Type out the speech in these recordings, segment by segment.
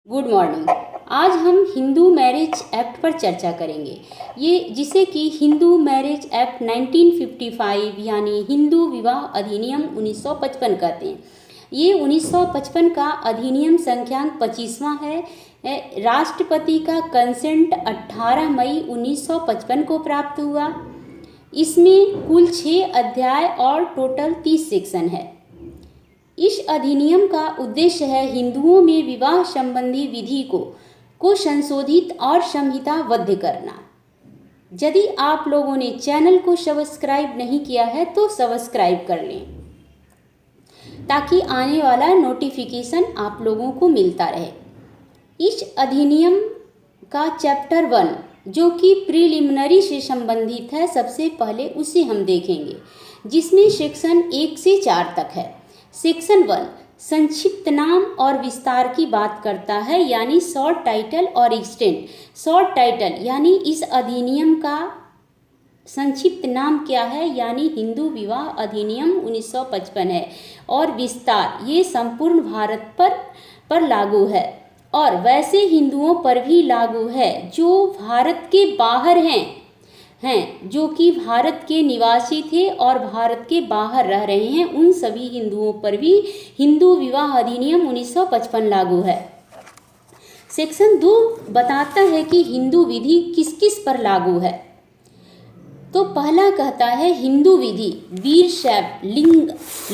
Good morning. आज हम Hindu marriage act पर चर्चा करेंगे। ये जिसे कि हिंदू मैरिज एक्ट 1955 यानी हिंदू विवाह अधिनियम 1955 कहते हैं। ये 1955 का अधिनियम संख्यांक 25वां है। राष्ट्रपति का कंसेंट 18 मई 1955 को प्राप्त हुआ। इसमें कुल 6 अध्याय और टोटल 30 सेक्शन है। इस अधिनियम का उद्देश्य है हिंदुओं में विवाह संबंधी विधि को संशोधित और संहिताबद्ध करना। यदि आप लोगों ने चैनल को सब्सक्राइब नहीं किया है तो सब्सक्राइब कर लें ताकि आने वाला नोटिफिकेशन आप लोगों को मिलता रहे। इस अधिनियम का चैप्टर 1 जो कि प्रीलिमिनरी से संबंधित है, सबसे पहले उसे हम देखेंगे, जिसमें सेक्शन 1 से 4 तक है। सेक्शन 1 संक्षिप्त नाम और विस्तार की बात करता है, यानी शॉर्ट टाइटल और एक्सटेंट। शॉर्ट टाइटल यानी इस अधिनियम का संक्षिप्त नाम क्या है, यानी हिंदू विवाह अधिनियम 1955 है। और विस्तार ये संपूर्ण भारत पर लागू है और वैसे हिंदुओं पर भी लागू है जो भारत के बाहर हैं, जो कि भारत के निवासी थे और भारत के बाहर रह रहे हैं, उन सभी हिंदुओं पर भी हिंदू विवाह अधिनियम 1955 लागू है। सेक्शन 2 बताता है कि हिंदू विधि किस किस पर लागू है। तो पहला कहता है हिंदू विधि वीरशैव,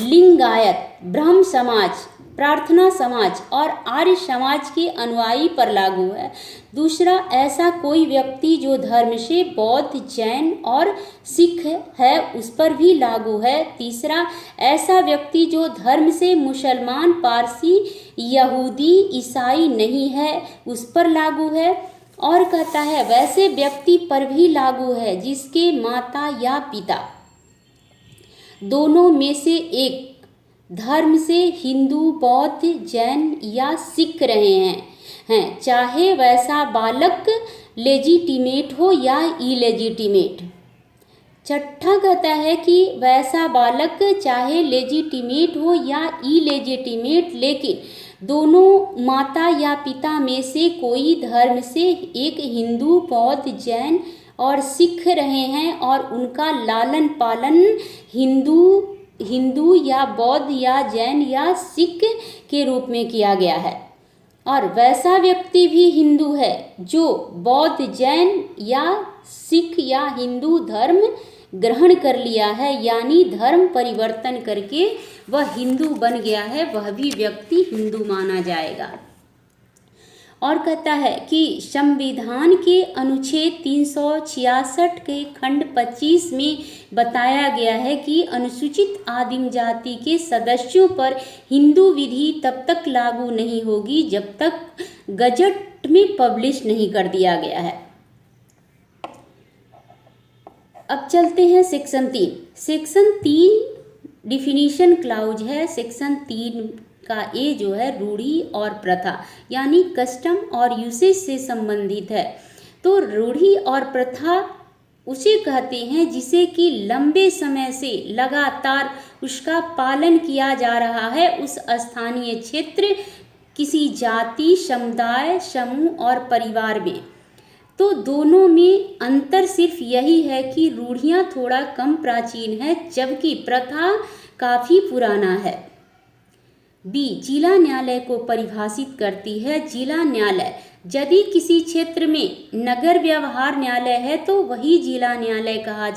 लिंगायत, ब्रह्म समाज, प्रार्थना समाज और आर्य समाज के अनुयायी पर लागू है। दूसरा, ऐसा कोई व्यक्ति जो धर्म से बौद्ध, जैन और सिख है उस पर भी लागू है। तीसरा, ऐसा व्यक्ति जो धर्म से मुसलमान, पारसी, यहूदी, ईसाई नहीं है उस पर लागू है। और कहता है वैसे व्यक्ति पर भी लागू है जिसके माता या पिता दोनों में से एक धर्म से हिंदू, बौद्ध, जैन या सिख रहे हैं, चाहे वैसा बालक लेजिटिमेट हो या इलेजिटिमेट। छठा कहता है कि वैसा बालक चाहे लेजिटिमेट हो या इलेजिटिमेट, लेकिन दोनों माता या पिता में से कोई धर्म से एक हिंदू, बौद्ध, जैन और सिख रहे हैं और उनका लालन पालन हिंदू या बौद्ध या जैन या सिख के रूप में किया गया है। और वैसा व्यक्ति भी हिंदू है जो बौद्ध, जैन या सिख या हिंदू धर्म ग्रहण कर लिया है, यानी धर्म परिवर्तन करके वह हिंदू बन गया है, वह भी व्यक्ति हिंदू माना जाएगा। और कहता है कि संविधान के अनुच्छेद 366 के खंड 25 में बताया गया है कि अनुसूचित आदिम जाति के सदस्यों पर हिंदू विधि तब तक लागू नहीं होगी जब तक गजट में पब्लिश नहीं कर दिया गया है। अब चलते हैं सेक्शन 3। सेक्शन 3 डिफिनीशन क्लाउज है। सेक्शन 3 का ए जो है रूढ़ी और प्रथा यानी कस्टम और यूसेज से संबंधित है। तो रूढ़ी और प्रथा उसे कहते हैं जिसे कि लंबे समय से लगातार उसका पालन किया जा रहा है उस स्थानीय क्षेत्र, किसी जाति, समुदाय, समूह और परिवार में। तो दोनों में अंतर सिर्फ यही है कि रूढ़ियाँ थोड़ा कम प्राचीन है जबकि प्रथा काफ़ी पुराना है। बी जिला न्यायालय को परिभाषित करती है। जिला न्यायालय यदि किसी क्षेत्र में नगर व्यवहार न्यायालय है तो वही जिला न्यायालय कहा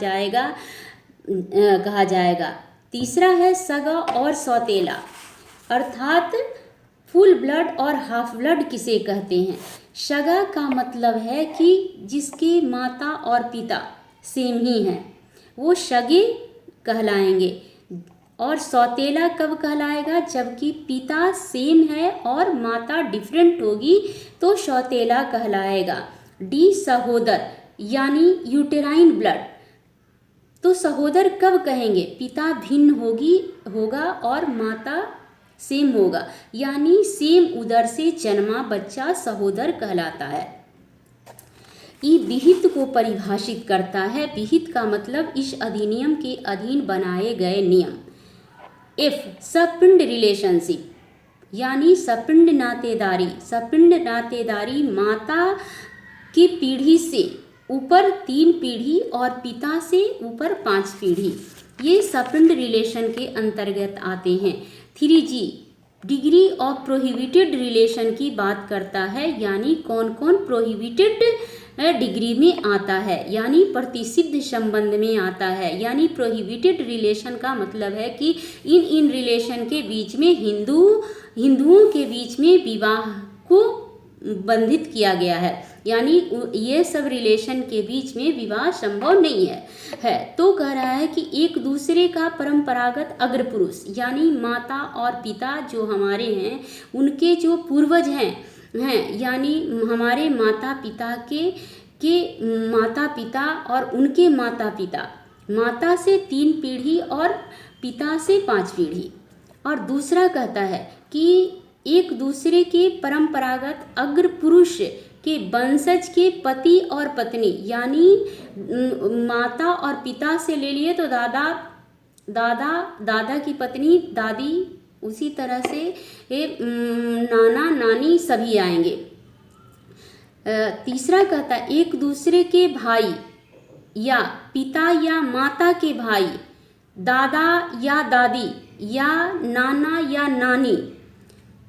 जाएगा। तीसरा है सगा और सौतेला, अर्थात फुल ब्लड और हाफ ब्लड किसे कहते हैं। सगा का मतलब है कि जिसके माता और पिता सेम ही हैं, वो सगे कहलाएंगे। और सौतेला कब कहलाएगा, जबकि पिता सेम है और माता डिफरेंट होगी तो सौतेला कहलाएगा। डी सहोदर यानी यूटेराइन ब्लड, तो सहोदर कब कहेंगे, पिता भिन्न होगा और माता सेम होगा, यानी सेम उदर से जन्मा बच्चा सहोदर कहलाता है। ई विहित को परिभाषित करता है। विहित का मतलब इस अधिनियम के अधीन बनाए गए नियम। एफ सपिंड रिलेशनशिप यानी सपिंड नातेदारी। सपिंड नातेदारी माता की पीढ़ी से ऊपर 3 पीढ़ी और पिता से ऊपर 5 पीढ़ी, ये सपिंड रिलेशन के अंतर्गत आते हैं। 3G degree of prohibited relation की बात करता है, यानी कौन कौन प्रोहिबिटेड डिग्री में आता है, यानी प्रतिषिद्ध संबंध में आता है। यानी प्रोहिबिटेड रिलेशन का मतलब है कि इन रिलेशन के बीच में हिंदुओं के बीच में विवाह को बंधित किया गया है, यानी ये सब रिलेशन के बीच में विवाह संभव नहीं है। तो कह रहा है कि एक दूसरे का परंपरागत अग्रपुरुष यानी माता और पिता जो हमारे हैं, उनके जो पूर्वज हैं यानी हमारे माता पिता के माता पिता और उनके माता पिता, माता से 3 पीढ़ी और पिता से 5 पीढ़ी। और दूसरा कहता है कि एक दूसरे के परंपरागत अग्र पुरुष के वंशज के पति और पत्नी, यानी माता और पिता से ले लिए तो दादा की पत्नी, दादी, उसी तरह से नाना नानी सभी आएंगे। तीसरा कहता है एक दूसरे के भाई या पिता या माता के भाई, दादा या दादी या नाना या नानी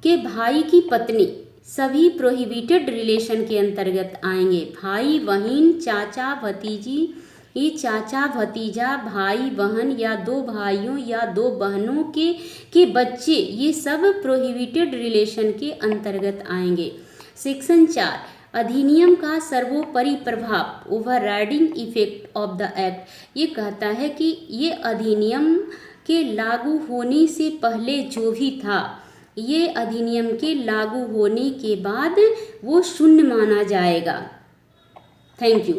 के भाई की पत्नी, सभी प्रोहिबिटेड रिलेशन के अंतर्गत आएंगे। भाई बहन, चाचा भतीजी, ये चाचा भतीजा, भाई बहन या 2 भाइयों या 2 बहनों के बच्चे, ये सब प्रोहिबिटेड रिलेशन के अंतर्गत आएंगे। सेक्शन 4 अधिनियम का सर्वोपरि प्रभाव, overriding effect of the act. ये कहता है कि ये अधिनियम के लागू होने से पहले जो भी था, ये अधिनियम के लागू होने के बाद वो शून्य माना जाएगा। Thank you.